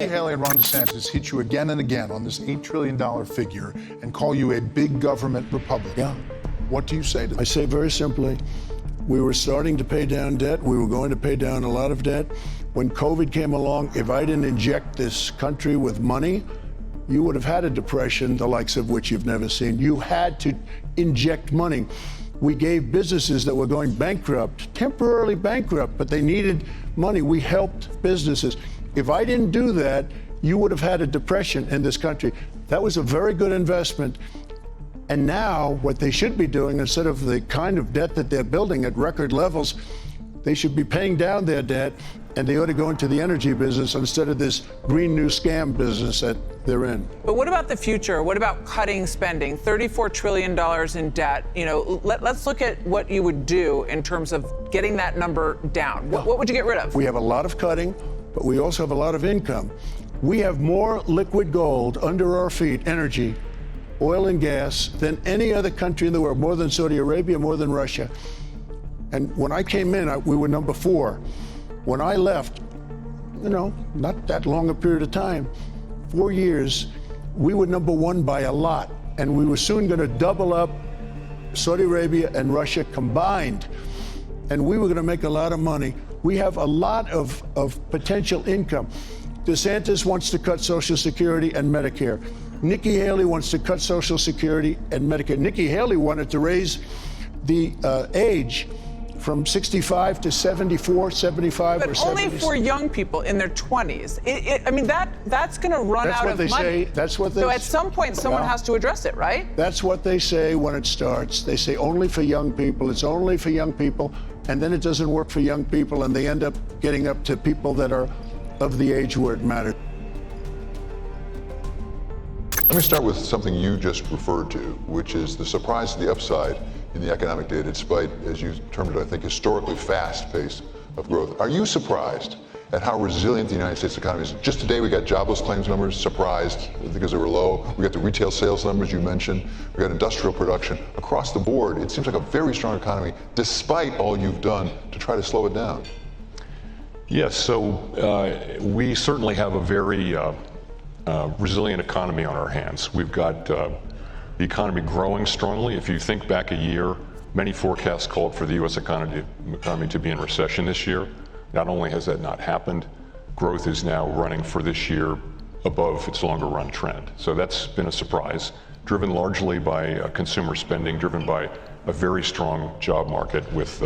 Haley and Ron DeSantis hit you again and again on this $8 trillion figure and call you a big government Republican. Yeah. What do you say to them? I say very simply, we were starting to pay down debt. We were going to pay down a lot of debt. When COVID came along, if I didn't inject this country with money, you would have had a depression, the likes of which you've never seen. You had to inject money. We gave businesses that were going bankrupt, temporarily bankrupt, but they needed money. We helped businesses. If I didn't do that, you would have had a depression in this country. That was a very good investment. And now what they should be doing, instead of the kind of debt that they're building at record levels, they should be paying down their debt, and they ought to go into the energy business instead of this green new scam business that they're in. But what about the future? What about cutting spending? $34 trillion in debt. You know, let's look at what you would do in terms of getting that number down. What would you get rid of? We have a lot of cutting, but we also have a lot of income. We have more liquid gold under our feet, energy, oil and gas, than any other country in the world, more than Saudi Arabia, more than Russia. And when I came in, we were number 4. When I left, you know, not that long a period of time, 4 years, we were number 1 by a lot. And we were soon going to double up Saudi Arabia and Russia combined. And we were going to make a lot of money. We have a lot of potential income. DeSantis wants to cut Social Security and Medicare. Nikki Haley wants to cut Social Security and Medicare. Nikki Haley wanted to raise the age from 65 to 74, 75, but or 70. But only for young people in their 20s. I mean, that's going to run out of money. Say. That's what they say. So at some point, someone has to address it, right? That's what they say when it starts. They say only for young people. It's only for young people. And then it doesn't work for young people, and they end up getting up to people that are of the age where it matters. Let me start with something you just referred to, which is the surprise to the upside in the economic data, despite, as you termed it, I think, historically fast pace of growth. Are you surprised at how resilient the United States economy is? Just today we got jobless claims numbers, surprised because they were low. We got the retail sales numbers you mentioned. We got industrial production. Across the board, it seems like a very strong economy, despite all you've done to try to slow it down. Yes, so we certainly have a very resilient economy on our hands. We've got the economy growing strongly. If you think back a year, many forecasts called for the U.S. economy to be in recession this year. Not only has that not happened, growth is now running for this year above its longer run trend. So that's been a surprise, driven largely by consumer spending, driven by a very strong job market with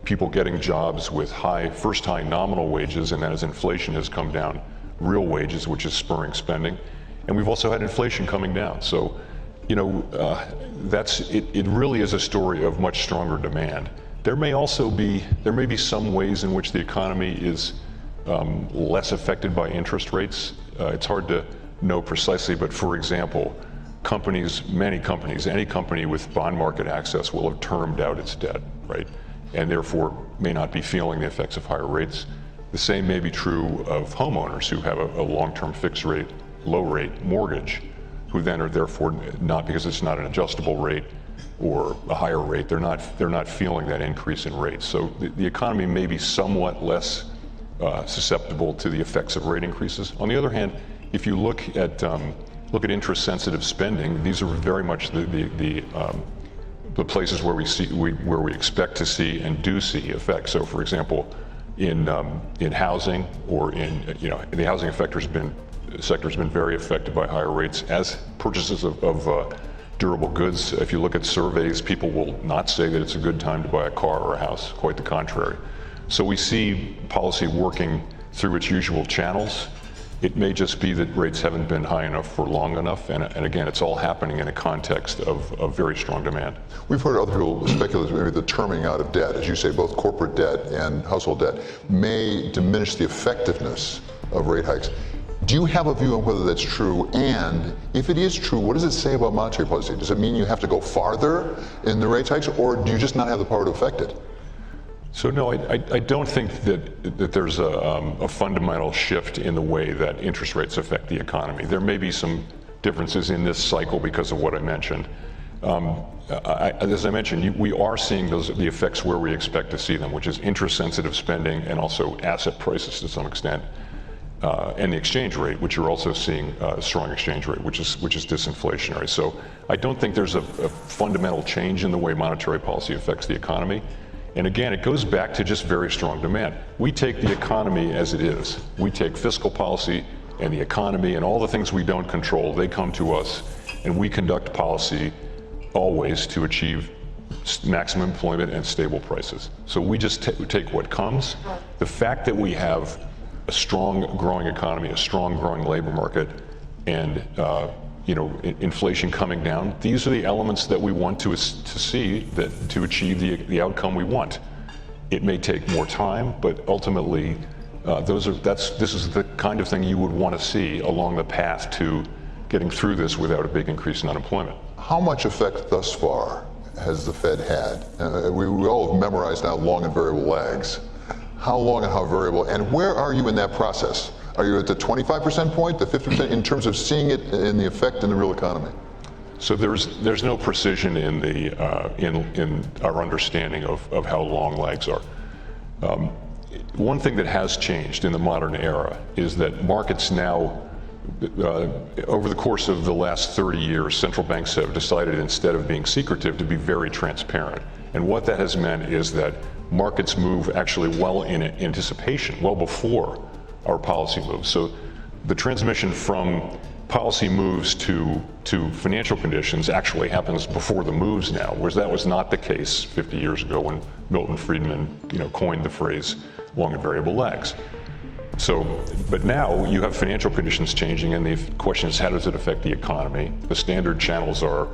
people getting jobs with first high nominal wages, and then as inflation has come down, real wages, which is spurring spending. And we've also had inflation coming down. So, you know, it really is a story of much stronger demand. There may be some ways in which the economy is less affected by interest rates. It's hard to know precisely, but for example, many companies, any company with bond market access will have termed out its debt, right? And therefore may not be feeling the effects of higher rates. The same may be true of homeowners who have a long-term fixed rate, low rate mortgage, who then are therefore not, because it's not an adjustable rate or a higher rate, they're not feeling that increase in rates. So the economy may be somewhat less susceptible to the effects of rate increases. On the other hand, if you look at interest-sensitive spending, these are very much the places where we expect to see and do see effects. So, for example, in housing or the housing sector has been very affected by higher rates, as purchases of durable goods. If you look at surveys, people will not say that it's a good time to buy a car or a house, quite the contrary. So we see policy working through its usual channels. It may just be that rates haven't been high enough for long enough, and again, it's all happening in a context of very strong demand. We've heard other people speculate that maybe the terming out of debt, as you say, both corporate debt and household debt, may diminish the effectiveness of rate hikes. Do you have a view on whether that's true? And if it is true, what does it say about monetary policy? Does it mean you have to go farther in the rate hikes, or do you just not have the power to affect it? So no, I don't think that there's a fundamental shift in the way that interest rates affect the economy. There may be some differences in this cycle because of what I mentioned. As I mentioned, we are seeing the effects where we expect to see them, which is interest-sensitive spending and also asset prices to some extent. and the exchange rate, which you're also seeing a strong exchange rate, which is disinflationary. So I don't think there's a fundamental change in the way monetary policy affects the economy. And again, it goes back to just very strong demand. We take the economy as it is. We take fiscal policy and the economy and all the things we don't control, they come to us, and we conduct policy always to achieve maximum employment and stable prices. So we just take what comes. The fact that we have a strong growing economy, a strong growing labor market, and inflation coming down, these are the elements that we want to see that to achieve the outcome we want. It may take more time, but ultimately this is the kind of thing you would want to see along the path to getting through this without a big increase in unemployment. How much effect thus far has the Fed had? We all have memorized now long and variable lags. How long and how variable, and where are you in that process? Are you at the 25% point, the 50% in terms of seeing it in the effect in the real economy? So there's no precision in our understanding of how long lags are. One thing that has changed in the modern era is that markets now, over the course of the last 30 years, central banks have decided, instead of being secretive, to be very transparent. And what that has meant is that markets move actually well in anticipation, well before our policy moves. So the transmission from policy moves to financial conditions actually happens before the moves now, whereas that was not the case 50 years ago when Milton Friedman coined the phrase long and variable lags. So, but now you have financial conditions changing, and the question is, how does it affect the economy? The standard channels are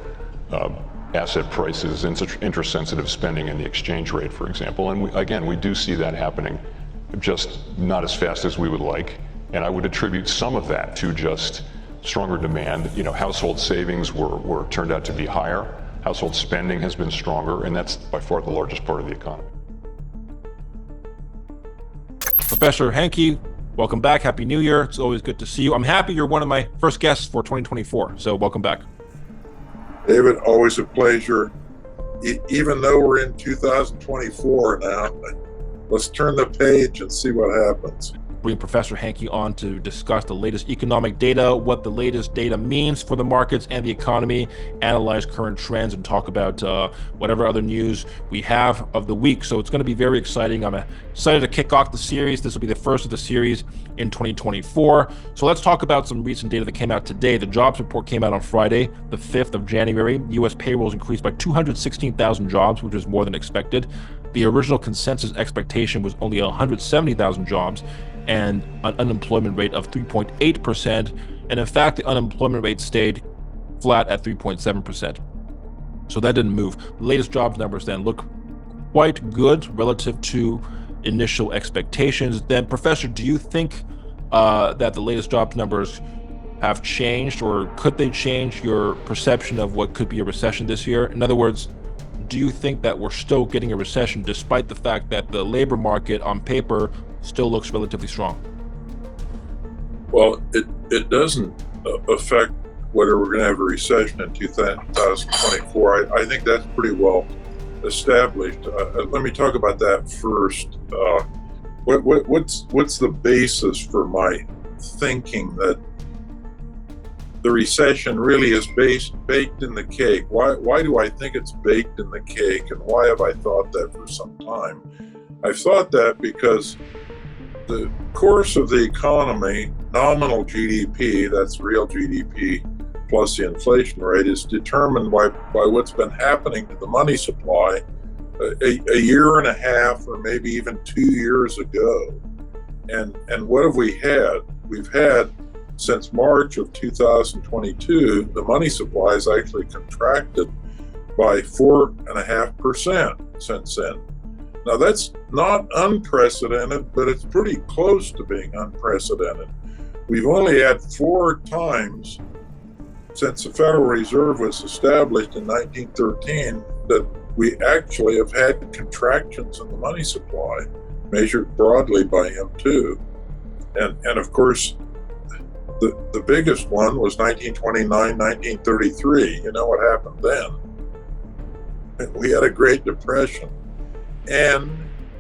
asset prices, interest-sensitive spending, and the exchange rate, for example. And we do see that happening, just not as fast as we would like. And I would attribute some of that to just stronger demand. Household savings were turned out to be higher. Household spending has been stronger, and that's by far the largest part of the economy. Professor Hanke, welcome back. Happy New Year. It's always good to see you. I'm happy you're one of my first guests for 2024, so welcome back. David, always a pleasure. Even though we're in 2024 now, let's turn the page and see what happens. Bring Professor Hanke on to discuss the latest economic data, what the latest data means for the markets and the economy, analyze current trends, and talk about whatever other news we have of the week. So it's going to be very exciting. I'm excited to kick off the series. This will be the first of the series in 2024. So let's talk about some recent data that came out today. The jobs report came out on Friday, the 5th of January. U.S. payrolls increased by 216,000 jobs, which was more than expected. The original consensus expectation was only 170,000 jobs, and an unemployment rate of 3.8%. And in fact, the unemployment rate stayed flat at 3.7%. So that didn't move. The latest jobs numbers then look quite good relative to initial expectations. Then, Professor, do you think that the latest jobs numbers have changed, or could they change your perception of what could be a recession this year? In other words, do you think that we're still getting a recession despite the fact that the labor market on paper still looks relatively strong? Well, it doesn't affect whether we're going to have a recession in 2024. I think that's pretty well established. Let me talk about that first. What's the basis for my thinking that the recession really is baked in the cake? Why do I think it's baked in the cake, and why have I thought that for some time? I've thought that because the course of the economy, nominal GDP, that's real GDP, plus the inflation rate, is determined by what's been happening to the money supply a year and a half or maybe even 2 years ago. And what have we had? We've had, since March of 2022, the money supply has actually contracted by 4.5% since then. Now, that's not unprecedented, but it's pretty close to being unprecedented. We've only had 4 times since the Federal Reserve was established in 1913 that we actually have had contractions in the money supply, measured broadly by him too. And of course, the biggest one was 1929, 1933. You know what happened then? We had a Great Depression. And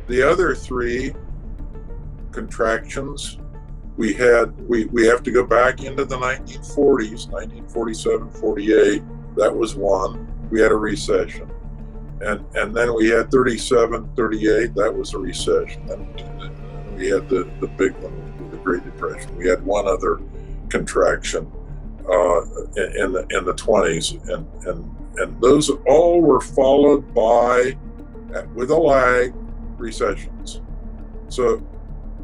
the other 3 contractions we have to go back into the 1940s, 1947, 48. That was one. We had a recession. And then we had 37, 38. That was a recession. And we had the big one, the Great Depression. We had one other contraction in the 20s. And those all were followed by, with a lag, recessions. So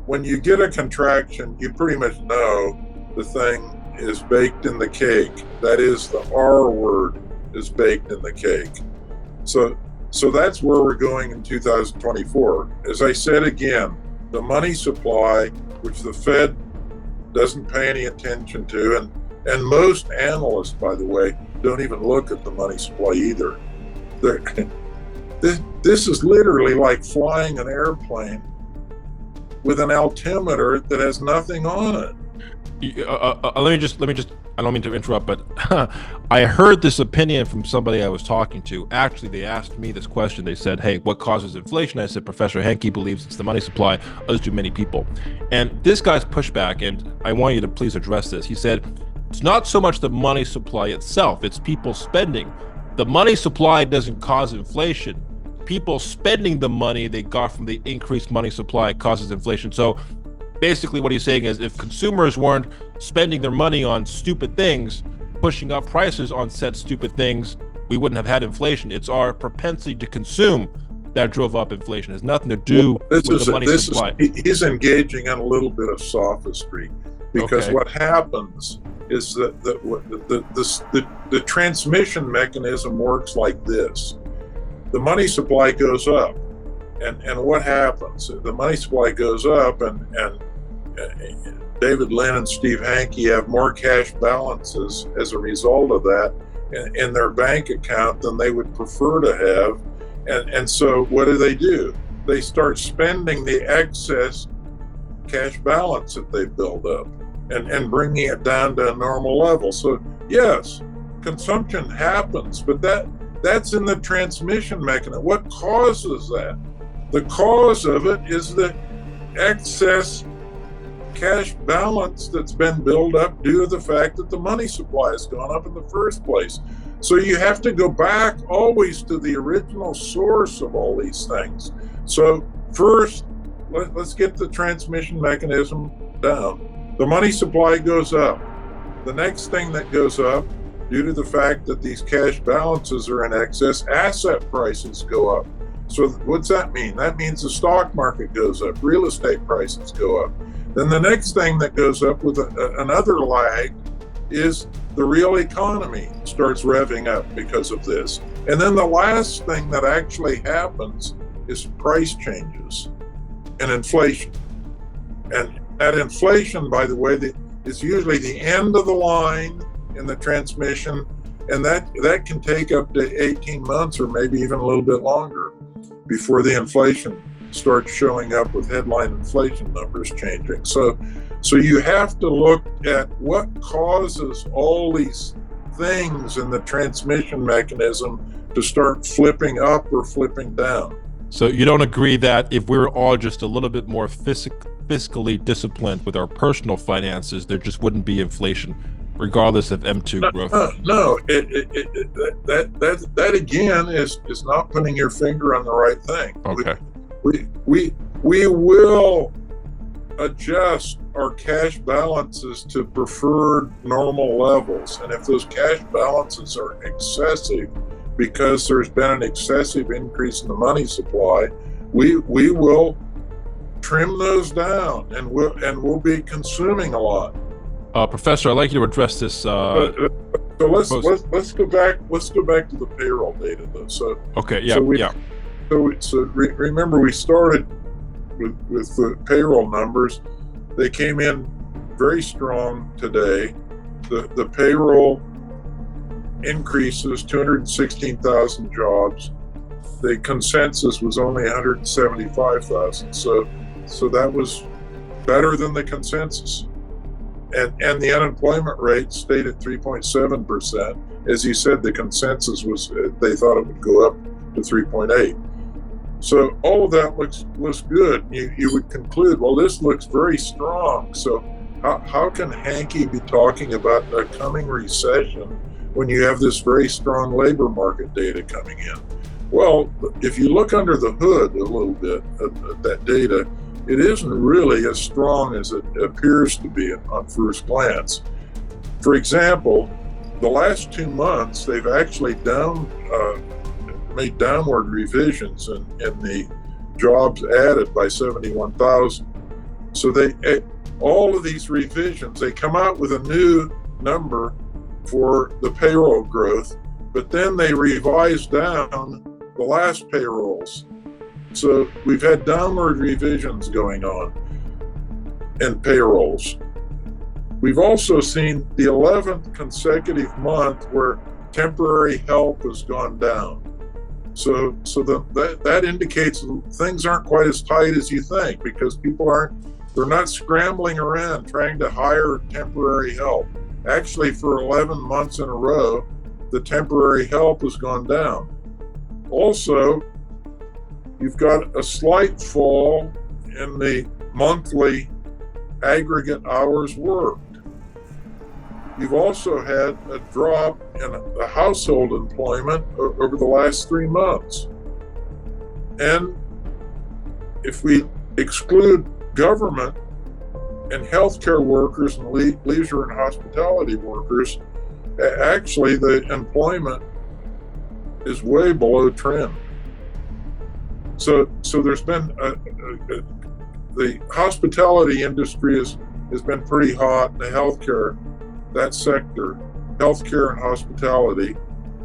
when you get a contraction, you pretty much know the thing is baked in the cake. That is, the R word is baked in the cake. So that's where we're going in 2024. As I said again, the money supply, which the Fed doesn't pay any attention to, and most analysts, by the way, don't even look at the money supply either. This is literally like flying an airplane with an altimeter that has nothing on it. Let me just, I don't mean to interrupt, but I heard this opinion from somebody I was talking to. Actually, they asked me this question. They said, hey, what causes inflation? I said, Professor Henke believes it's the money supply, as do many people. And this guy's pushback, and I want you to please address this. He said, it's not so much the money supply itself, it's people spending. The money supply doesn't cause inflation. People spending the money they got from the increased money supply causes inflation. So basically what he's saying is, if consumers weren't spending their money on stupid things, pushing up prices on said stupid things, we wouldn't have had inflation. It's our propensity to consume that drove up inflation. It has nothing to do with the money supply. He's engaging in a little bit of sophistry, because what happens is that the transmission mechanism works like this. The money supply goes up, and what happens? The money supply goes up, and David Lynn and Steve Hanke have more cash balances as a result of that in their bank account than they would prefer to have. And so what do? They start spending the excess cash balance that they build up and bringing it down to a normal level. So yes, consumption happens, but that's in the transmission mechanism. What causes that? The cause of it is the excess cash balance that's been built up due to the fact that the money supply has gone up in the first place. So you have to go back always to the original source of all these things. So first, let's get the transmission mechanism down. The money supply goes up. The next thing that goes up, due to the fact that these cash balances are in excess, asset prices go up. So what's that mean? That means the stock market goes up, real estate prices go up. Then the next thing that goes up with another lag is the real economy starts revving up because of this. And then the last thing that actually happens is price changes and inflation. And that inflation, by the way, is usually the end of the line in the transmission, and that can take up to 18 months or maybe even a little bit longer before the inflation starts showing up with headline inflation numbers changing. So you have to look at what causes all these things in the transmission mechanism to start flipping up or flipping down. So you don't agree that if we were all just a little bit more fiscally disciplined with our personal finances, there just wouldn't be inflation, regardless of M2 growth? No, that again is not putting your finger on the right thing. Okay. We will adjust our cash balances to preferred normal levels, and if those cash balances are excessive because there's been an excessive increase in the money supply, we will trim those down, and we'll be consuming a lot. Professor, I'd like you to address this. So let's go back. Let's go back to the payroll data, though. So okay, yeah, So remember, we started with the payroll numbers. They came in very strong today. The payroll increases 216,000 jobs. The consensus was only 175,000. So that was better than the consensus. And the unemployment rate stayed at 3.7%. As you said, the consensus was they thought it would go up to 3.8. So all of that looks good. You would conclude, well, this looks very strong. So how can Hankey be talking about a coming recession when you have this very strong labor market data coming in? Well, if you look under the hood a little bit at that data, it isn't really as strong as it appears to be on first glance. For example, the last 2 months, they've actually made downward revisions in the jobs added by 71,000. So all of these revisions, they come out with a new number for the payroll growth, but then they revise down the last payrolls. So we've had downward revisions going on in payrolls. We've also seen the 11th consecutive month where temporary help has gone down. So that indicates things aren't quite as tight as you think, because they're not scrambling around trying to hire temporary help. Actually, for 11 months in a row, the temporary help has gone down. Also, you've got a slight fall in the monthly aggregate hours worked. You've also had a drop in the household employment over the last 3 months. And if we exclude government and healthcare workers and leisure and hospitality workers, actually the employment is way below trend. So there's been the hospitality industry has been pretty hot, in the healthcare, that sector, healthcare and hospitality,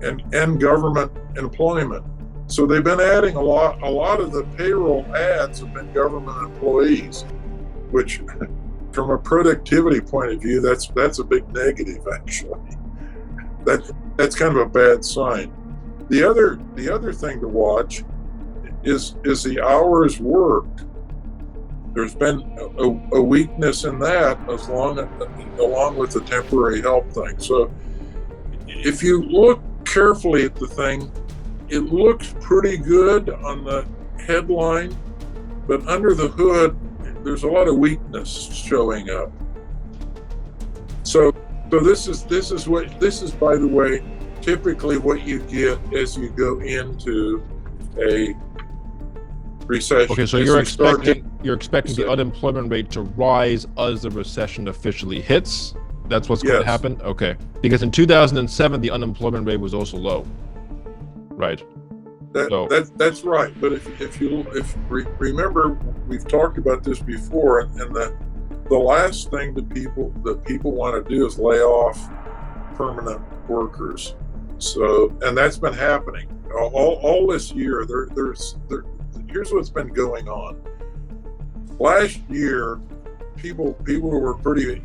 and government employment. So they've been adding a lot of the payroll adds have been government employees, which from a productivity point of view, that's a big negative, actually. That's kind of a bad sign. The other thing to watch is the hours worked. There's been a weakness in that along with the temporary help thing. So if you look carefully at the thing, it looks pretty good on the headline, but under the hood, there's a lot of weakness showing up. So this is by the way, typically what you get as you go into a recession. Okay, so you're expecting the unemployment rate to rise as the recession officially hits. That's what's going to happen. Okay, because in 2007 the unemployment rate was also low, right? That's right. But if you remember, we've talked about this before, and the last thing that people want to do is lay off permanent workers. So, and that's been happening all this year. Here's what's been going on. Last year, people were pretty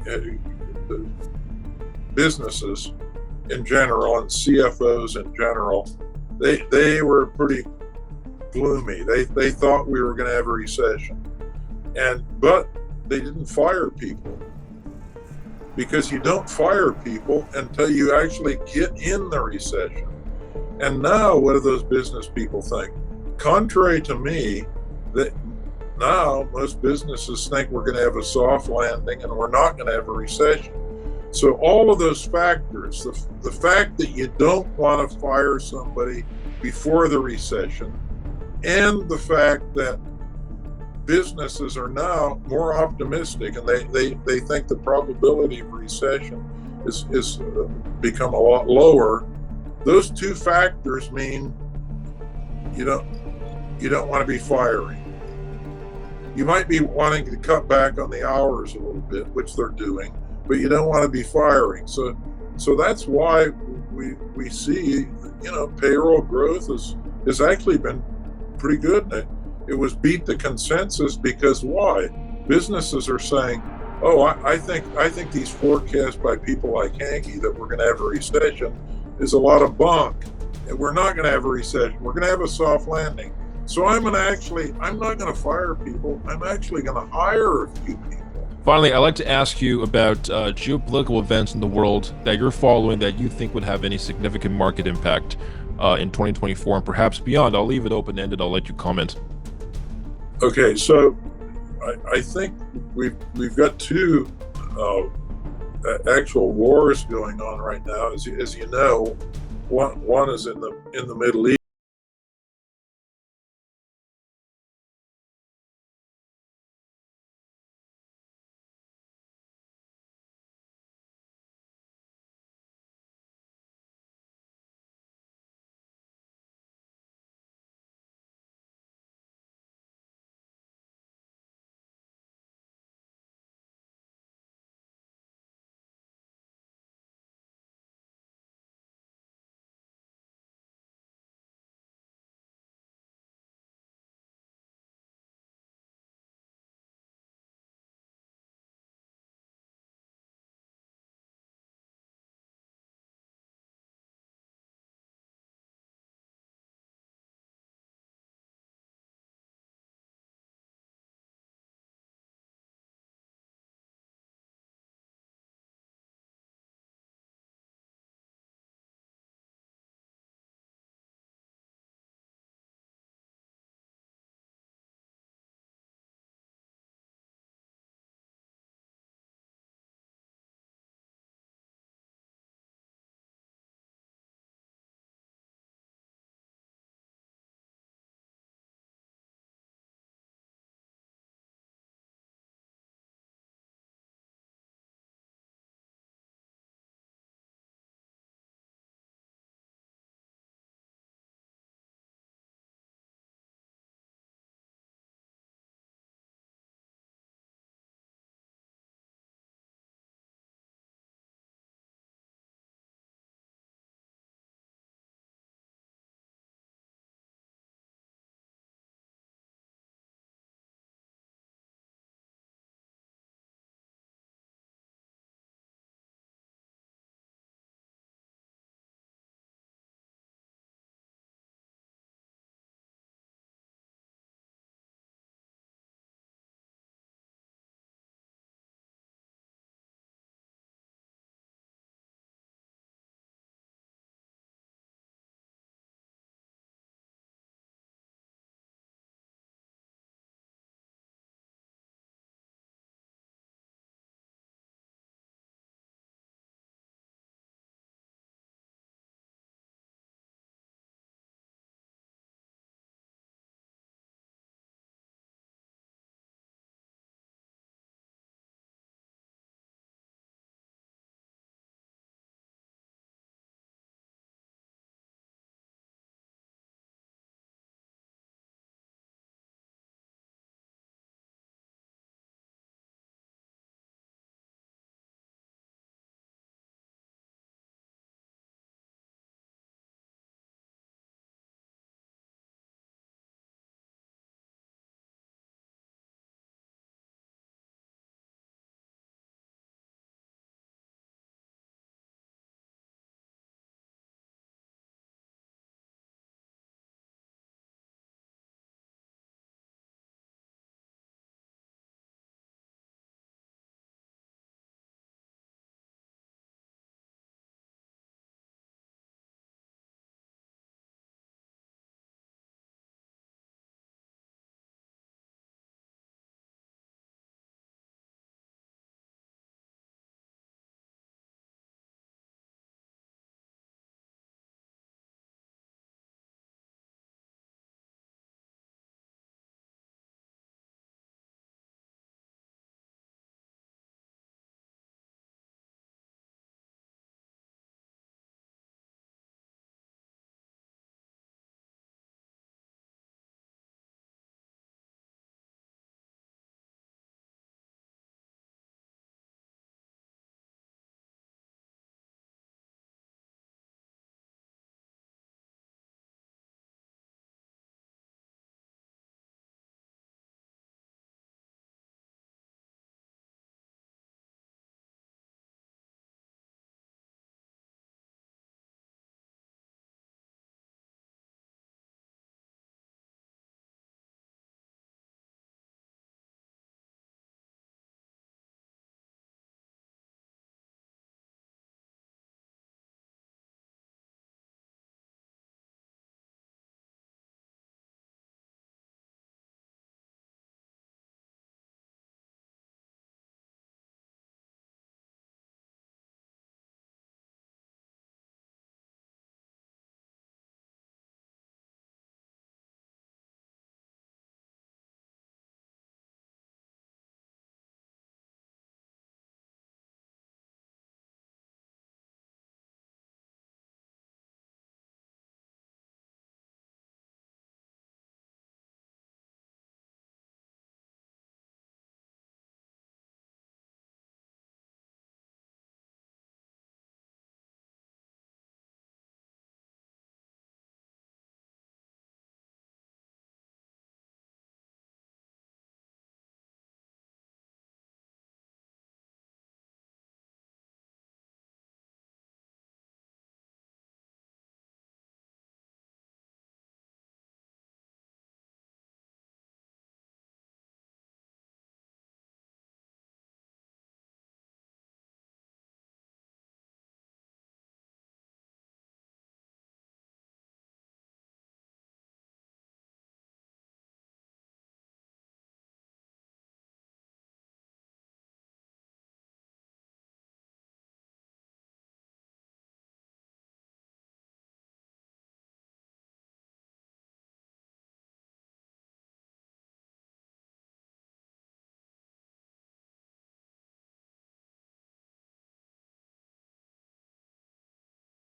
businesses in general and CFOs in general. They were pretty gloomy. They thought we were going to have a recession, but they didn't fire people, because you don't fire people until you actually get in the recession. And now, what do those business people think? Contrary to me, that now most businesses think we're going to have a soft landing and we're not going to have a recession. So all of those factors, the fact that you don't want to fire somebody before the recession, and the fact that businesses are now more optimistic and they think the probability of recession is become a lot lower. Those two factors mean you don't want to be firing. You might be wanting to cut back on the hours a little bit, which they're doing, but you don't want to be firing. So that's why we see, payroll growth has actually been pretty good. It was beat the consensus because why? Businesses are saying, oh, I think these forecasts by people like Hankey that we're going to have a recession is a lot of bunk. And we're not going to have a recession. We're going to have a soft landing. So I'm not going to fire people. I'm actually going to hire a few people. Finally, I'd like to ask you about geopolitical events in the world that you're following that you think would have any significant market impact in 2024 and perhaps beyond. I'll leave it open-ended. I'll let you comment. Okay, so I think we've got two actual wars going on right now. As you know, one is in the Middle East.